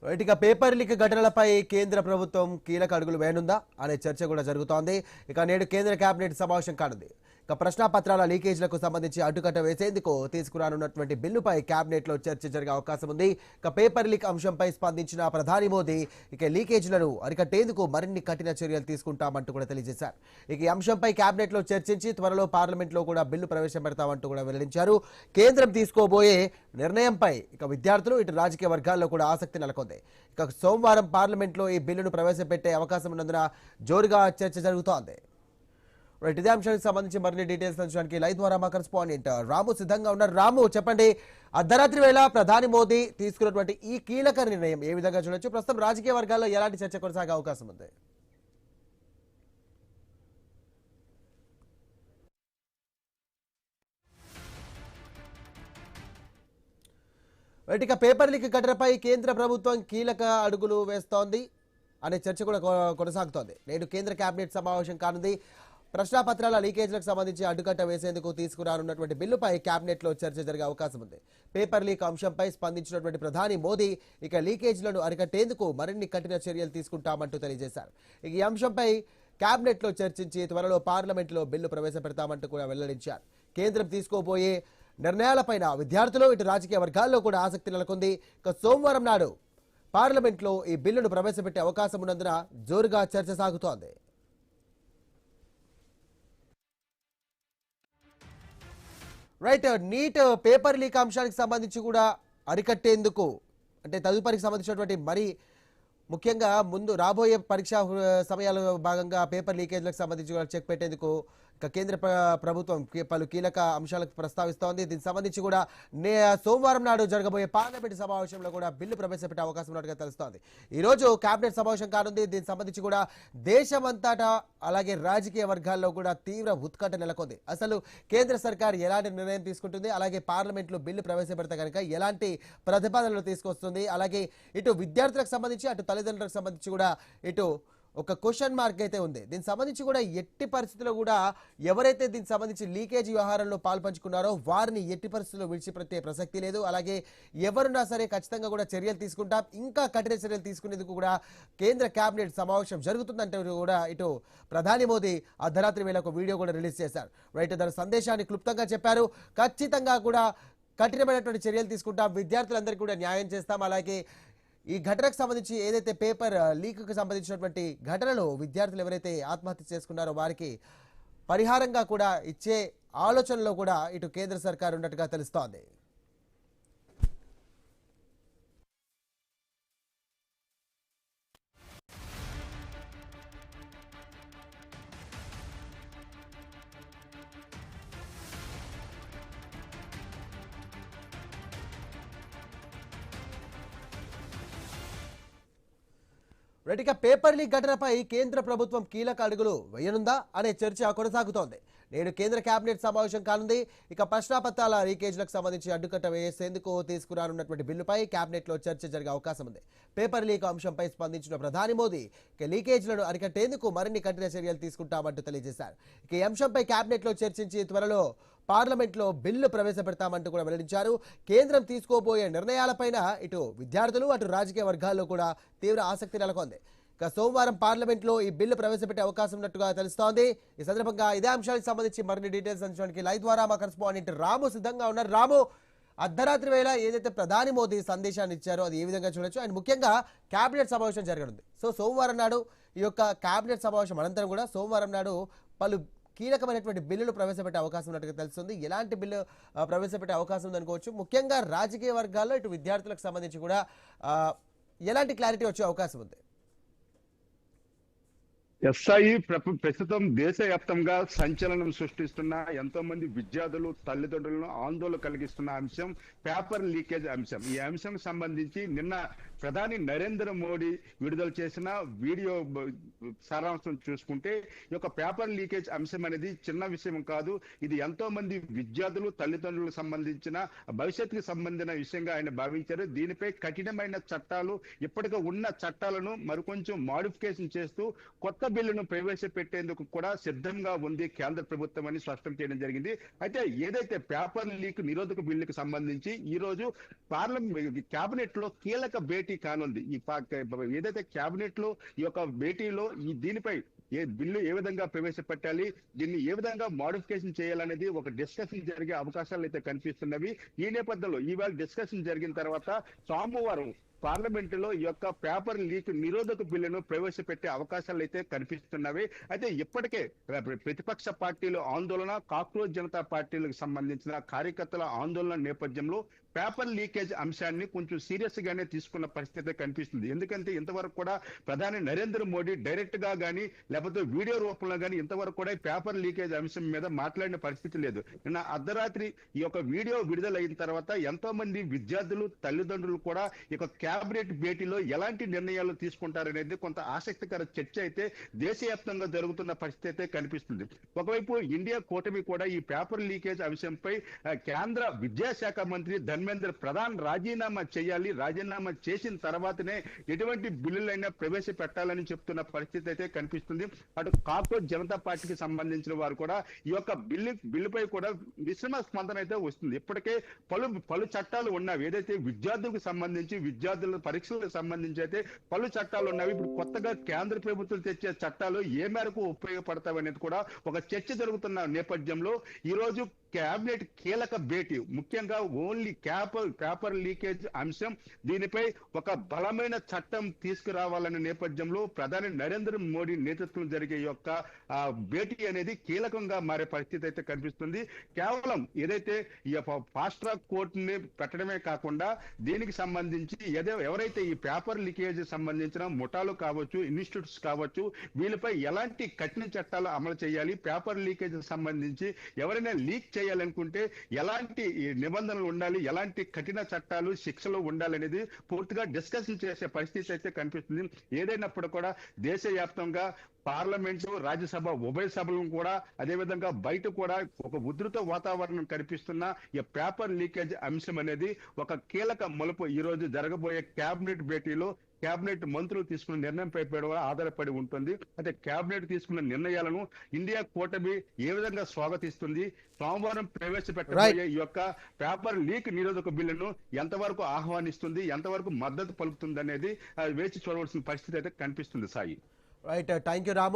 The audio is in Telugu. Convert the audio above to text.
ఇక పేపర్ లీక్ ఘటనలపై కేంద్ర ప్రభుత్వం కీలక అడుగులు వేయనుందా అనే చర్చ కూడా జరుగుతోంది. ఇక నేడు కేంద్ర కేబినెట్ సమావేశం కానుంది. ఇక ప్రశ్నాపత్రాల లీకేజ్లకు సంబంధించి అడ్డుకట్ట వేసేందుకు తీసుకురానున్నటువంటి బిల్లుపై కేబినెట్ లో చర్చ జరిగే అవకాశం ఉంది. ఇక పేపర్ లీక్ అంశంపై స్పందించిన ప్రధాని మోదీ ఇక లీకేజ్లను అరికట్టేందుకు మరిన్ని కఠిన చర్యలు తీసుకుంటామంటూ కూడా తెలియజేశారు. ఇక ఈ అంశంపై కేబినెట్ లో చర్చించి త్వరలో పార్లమెంట్ లో కూడా బిల్లు ప్రవేశపెడతామంటూ కూడా వెల్లడించారు. కేంద్రం తీసుకోబోయే నిర్ణయంపై ఇక విద్యార్థులు ఇటు రాజకీయ వర్గాల్లో కూడా ఆసక్తి నెలకొంది. ఇక సోమవారం పార్లమెంట్ లో ఈ బిల్లును ప్రవేశపెట్టే అవకాశం ఉన్నందున జోరుగా చర్చ జరుగుతోంది. ఇదే అంశానికి సంబంధించి మరిన్ని డీటెయిల్స్ అందించడానికి లైవ్ ద్వారా మా కరెస్పాండెంట్ రాము సిద్ధంగా ఉన్నారు. రాము, చెప్పండి, అర్ధరాత్రి వేళ ప్రధాని మోదీ తీసుకున్నటువంటి ఈ కీలక నిర్ణయం ఏ విధంగా చూడొచ్చు? ప్రస్తుతం రాజకీయ వర్గాల్లో ఎలాంటి చర్చ కొనసాగే అవకాశం ఉంది? ఇక పేపర్ లీక్ ఘటనపై కేంద్ర ప్రభుత్వం కీలక అడుగులు వేస్తోంది అనే చర్చ కూడా కొనసాగుతోంది. నేడు కేంద్ర కేబినెట్ సమావేశం కానుంది. ప్రశ్నాపత్రాల లీకేజ్లకు సంబంధించి అడ్డుకట్ట వేసేందుకు తీసుకురానున్నటువంటి బిల్లుపై కేబినెట్ లో చర్చ జరిగే అవకాశం ఉంది. పేపర్ లీక్ అంశంపై స్పందించినటువంటి ప్రధాని మోదీ ఇక లీకేజ్లను అరికట్టేందుకు మరిన్ని కఠిన చర్యలు తీసుకుంటామంటూ తెలియజేశారు. ఈ అంశంపై కేబినెట్ లో చర్చించి త్వరలో పార్లమెంట్ లో బిల్లు ప్రవేశపెడతామంటూ కూడా వెల్లడించారు. కేంద్రం తీసుకోబోయే నిర్ణయాలపైన విద్యార్థులు ఇటు రాజకీయ వర్గాల్లో కూడా ఆసక్తి నెలకొంది. ఇక సోమవారం నాడు పార్లమెంట్ లో ఈ బిల్లును ప్రవేశపెట్టే అవకాశం ఉన్నందున జోరుగా చర్చ సాగుతోంది. నీట్ పేపర్ లీక్ అంశానికి సంబంధించి కూడా అరికట్టేందుకు అంటే తదుపరికి సంబంధించినటువంటి మరి ముఖ్యంగా ముందు రాబోయే పరీక్షా సమయాల భాగంగా పేపర్ లీకేజ్లకు సంబంధించి కూడా చెక్ పెట్టేందుకు కేంద్ర ప్రభుత్వం పలు కీలక అంశాలకు ప్రస్తావిస్తోంది. దీనికి సంబంధించి కూడా సోమవారం నాడు జరగబోయే పార్లమెంట్ సమావేశంలో కూడా బిల్లు ప్రవేశపెట్టే అవకాశం ఉన్నట్టుగా తెలుస్తోంది. ఈ రోజు కేబినెట్ సమావేశం కానుంది. దీనికి సంబంధించి కూడా దేశమంతటా అలాగే రాజకీయ వర్గాల్లో కూడా తీవ్ర ఉత్కంఠ నెలకొంది. అసలు కేంద్ర సర్కార్ ఎలాంటి నిర్ణయం తీసుకుంటుంది, అలాగే పార్లమెంట్లో బిల్లు ప్రవేశపెడితే కనుక ఎలాంటి ప్రతిపాదనలు తీసుకొస్తుంది, అలాగే ఇటు విద్యార్థులకు సంబంధించి అటు తల్లిదండ్రులకు సంబంధించి కూడా ఇటు ఒక క్వశ్చన్ మార్క్ అయితే ఉంది. దీనికి సంబంధించి కూడా ఎట్టి పరిస్థితుల్లో కూడా ఎవరైతే దీనికి సంబంధించి లీకేజ్ వ్యవహారంలో పాల్పంచుకున్నారో వారిని ఎట్టి పరిస్థితుల్లో విడిచిపెట్టే ప్రసక్తి లేదు. అలాగే ఎవరున్నా సరే ఖచ్చితంగా కూడా చర్యలు తీసుకుంటాం, ఇంకా కఠిన చర్యలు తీసుకునేందుకు కూడా కేంద్ర కేబినెట్ సమావేశం జరుగుతుందంటే కూడా ఇటు ప్రధాని మోదీ అర్ధరాత్రి వేళ ఒక వీడియో కూడా రిలీజ్ చేశారు. తన సందేశాన్ని క్లుప్తంగా చెప్పారు. ఖచ్చితంగా కూడా కఠినమైనటువంటి చర్యలు తీసుకుంటాం, విద్యార్థులందరికీ కూడా న్యాయం చేస్తాం, అలాగే ఈ ఘటనకు సంబంధించి ఏదైతే పేపర్ లీక్కు సంబంధించినటువంటి ఘటనలో విద్యార్థులు ఎవరైతే ఆత్మహత్య చేసుకున్నారో వారికి పరిహారంగా కూడా ఇచ్చే ఆలోచనలో కూడా ఇటు కేంద్ర సర్కార్ ఉన్నట్టుగా తెలుస్తోంది. ఇక పేపర్ లీక్ ఘటనపై కేంద్ర ప్రభుత్వం కీలక అడుగులు వేయనుందా అనే చర్చ కొనసాగుతోంది. నేడు కేంద్ర కేబినెట్ సమావేశం కానుంది. ఇక ప్రశ్నాపత్రాల లీకేజ్లకు సంబంధించి అడ్డుకట్ట వేసేందుకు తీసుకురానున్నటువంటి బిల్లుపై కేబినెట్ లో చర్చ జరిగే అవకాశం ఉంది. పేపర్ లీక్ అంశంపై స్పందించిన ప్రధాని మోదీ ఇక లీకేజ్లను అరికట్టేందుకు మరిన్ని కఠిన చర్యలు తీసుకుంటామంటూ తెలియజేశారు. ఇక ఈ అంశంపై కేబినెట్ లో చర్చించి త్వరలో పార్లమెంట్ లో బిల్లు ప్రవేశపెడతామంటూ కూడా వెల్లడించారు. కేంద్రం తీసుకోబోయే నిర్ణయాలపైన ఇటు విద్యార్థులు అటు రాజకీయ వర్గాల్లో కూడా తీవ్ర ఆసక్తి నెలకొంది. ఇక సోమవారం పార్లమెంట్ లో ఈ బిల్లు ప్రవేశపెట్టే అవకాశం ఉన్నట్టుగా తెలుస్తోంది. ఈ సందర్భంగా ఇదే అంశానికి సంబంధించి మరిన్ని డీటెయిల్స్ అందించడానికి లైవ్ ద్వారా మా కరెస్పాండెంట్ రాము సిద్ధంగా ఉన్నారు. రాము, అర్ధరాత్రి వేళ ఏదైతే ప్రధాని మోదీ సందేశాన్ని ఇచ్చారో అది ఏ విధంగా చూడొచ్చు, అండ్ ముఖ్యంగా కేబినెట్ సమావేశం జరగనుంది. సోమవారం నాడు ఈ యొక్క కేబినెట్ సమావేశం అనంతరం కూడా సోమవారం నాడు పలు కీలకమైనటువంటి బిల్లులు ప్రవేశపెట్టే అవకాశం ఉన్నట్టుగా తెలుస్తుంది. ఎలాంటి బిల్లు ప్రవేశపెట్టే అవకాశం ఉందనుకోవచ్చు? ముఖ్యంగా రాజకీయ వర్గాల్లో ఇటు విద్యార్థులకు సంబంధించి కూడా ఎలాంటి క్లారిటీ వచ్చే అవకాశం ఉంది? ఎస్ఐ ప్రస్తుతం దేశవ్యాప్తంగా సంచలనం సృష్టిస్తున్న ఎంతో మంది విద్యార్థులు తల్లిదండ్రులను ఆందోళన కలిగిస్తున్న అంశం పేపర్ లీకేజ్ అంశం. ఈ అంశం సంబంధించి నిన్న ప్రధాని నరేంద్ర మోడీ విడుదల చేసిన వీడియో సారాంశం చూసుకుంటే ఈ యొక్క పేపర్ లీకేజ్ అంశం అనేది చిన్న విషయం కాదు. ఇది ఎంతో మంది విద్యార్థులు తల్లిదండ్రులకు సంబంధించిన భవిష్యత్తుకు సంబంధించిన విషయంగా ఆయన భావించారు. దీనిపై కఠినమైన చట్టాలు, ఇప్పటికే ఉన్న చట్టాలను మరికొంచెం మాడిఫికేషన్ చేస్తూ కొత్త బిల్లును ప్రవేశపెట్టేందుకు కూడా సిద్ధంగా ఉంది కేంద్ర ప్రభుత్వం అని స్పష్టం చేయడం జరిగింది. అయితే ఏదైతే పేపర్ లీక్ నిరోధక బిల్లుకు సంబంధించి ఈ రోజు పార్లమెంట్ కేబినెట్ లో కీలక భేటీ కానుంది. ఏదైతే కేబినెట్ లో ఈ యొక్క భేటీలో దీనిపై బిల్లు ఏ విధంగా ప్రవేశపెట్టాలి, దీన్ని ఏ విధంగా మోడిఫికేషన్ చేయాలనేది ఒక డిస్కషన్ జరిగే అవకాశాలు అయితే కనిపిస్తున్నవి. ఈ నేపథ్యంలో ఈవేళ డిస్కషన్ జరిగిన తర్వాత సోమవారం పార్లమెంట్ లో ఈ యొక్క పేపర్ లీక్ నిరోధక బిల్లును ప్రవేశపెట్టే అవకాశాలు అయితే కనిపిస్తున్నవి. అయితే ఇప్పటికే ప్రతిపక్ష పార్టీల ఆందోళన, కాక్రోచ్ జనతా పార్టీలకు సంబంధించిన కార్యకర్తల ఆందోళన నేపథ్యంలో పేపర్ లీకేజ్ అంశాన్ని కొంచెం సీరియస్ గానే తీసుకున్న పరిస్థితి కనిపిస్తుంది. ఎందుకంటే ఇంతవరకు కూడా ప్రధాని నరేంద్ర మోడీ డైరెక్ట్ గా గానీ లేకపోతే వీడియో రూపంలో గానీ ఇంతవరకు కూడా పేపర్ లీకేజ్ అంశం మీద మాట్లాడిన పరిస్థితి లేదు. నిన్న అర్ధరాత్రి ఈ యొక్క వీడియో విడుదలైన తర్వాత ఎంతో మంది విద్యార్థులు, తల్లిదండ్రులు కూడా ఈ యొక్క కేబినెట్ భేటీలో ఎలాంటి నిర్ణయాలు తీసుకుంటారనేది కొంత ఆసక్తికర చర్చ అయితే దేశవ్యాప్తంగా జరుగుతున్న పరిస్థితి అయితే కనిపిస్తుంది. ఒకవైపు ఇండియా కూటమి కూడా ఈ పేపర్ లీకేజ్ అంశంపై కేంద్ర విద్యాశాఖ మంత్రి ధర్మేంద్ర ప్రధాన్ రాజీనామా చేయాలి, రాజీనామా చేసిన తర్వాతనే ఎటువంటి బిల్లులైనా ప్రవేశపెట్టాలని చెప్తున్న పరిస్థితి అయితే కనిపిస్తుంది. అటు కాక్రోచ్ జనతా పార్టీకి సంబంధించిన వారు కూడా ఈ యొక్క బిల్లుపై కూడా మిశ్రమ స్పందన అయితే వస్తుంది. ఇప్పటికే పలు చట్టాలు ఉన్నవి. ఏదైతే విద్యార్థులకు సంబంధించి విద్యార్థుల పరీక్షలకు సంబంధించి అయితే పలు చట్టాలు ఉన్నవి. ఇప్పుడు కొత్తగా కేంద్ర ప్రభుత్వం తెచ్చే చట్టాలు ఏ మేరకు ఉపయోగపడతావనేది కూడా ఒక చర్చ జరుగుతున్న నేపథ్యంలో ఈ రోజు కేబినెట్ కీలక భేటీ, ముఖ్యంగా ఓన్లీ పేపర్ లీకేజ్ అంశం, దీనిపై ఒక బలమైన చట్టం తీసుకురావాలనే నేపథ్యంలో ప్రధాని నరేంద్ర మోడీ నేతృత్వం జరిగే యొక్క భేటీ అనేది కీలకంగా మారే పరిస్థితి అయితే కనిపిస్తుంది. కేవలం ఏదైతే ఈ ఫాస్ట్ ట్రాక్ కోర్టుని పెట్టడమే కాకుండా దీనికి సంబంధించి ఎవరైతే ఈ పేపర్ లీకేజ్ సంబంధించిన ముఠాలు కావచ్చు, ఇన్స్టిట్యూట్స్ కావచ్చు, వీళ్ళపై ఎలాంటి కఠిన చట్టాలు అమలు చేయాలి, పేపర్ లీకేజ్ సంబంధించి ఎవరైనా లీక్ చేయాలనుకుంటే ఎలాంటి నిబంధనలు ఉండాలి, ఎలాంటి కఠిన చట్టాలు, శిక్షలు ఉండాలనేది పూర్తిగా డిస్కషన్ చేసే పరిస్థితి అయితే కనిపిస్తుంది. ఏదైనప్పుడు కూడా దేశవ్యాప్తంగా పార్లమెంటు, రాజ్యసభ ఉభయ సభలను కూడా అదేవిధంగా బయట కూడా ఒక ఉధృత వాతావరణం కనిపిస్తున్న ఈ పేపర్ లీకేజ్ అంశం అనేది ఒక కీలక మలుపు ఈ రోజు జరగబోయే కేబినెట్ భేటీలో కేబినెట్ మంత్రులు తీసుకున్న నిర్ణయంపై ఆధారపడి ఉంటుంది. అయితే కేబినెట్ తీసుకున్న నిర్ణయాలను ఇండియా కూటమి ఏ విధంగా స్వాగతిస్తుంది, సోమవారం ప్రవేశపెట్టబోయే ఈ యొక్క పేపర్ లీక్ నిరోధక బిల్లును ఎంతవరకు ఆహ్వానిస్తుంది, ఎంతవరకు మద్దతు పలుకుతుంది అనేది వేచి చూడవలసిన పరిస్థితి అయితే కనిపిస్తుంది. Sai, right, thank you Ramu.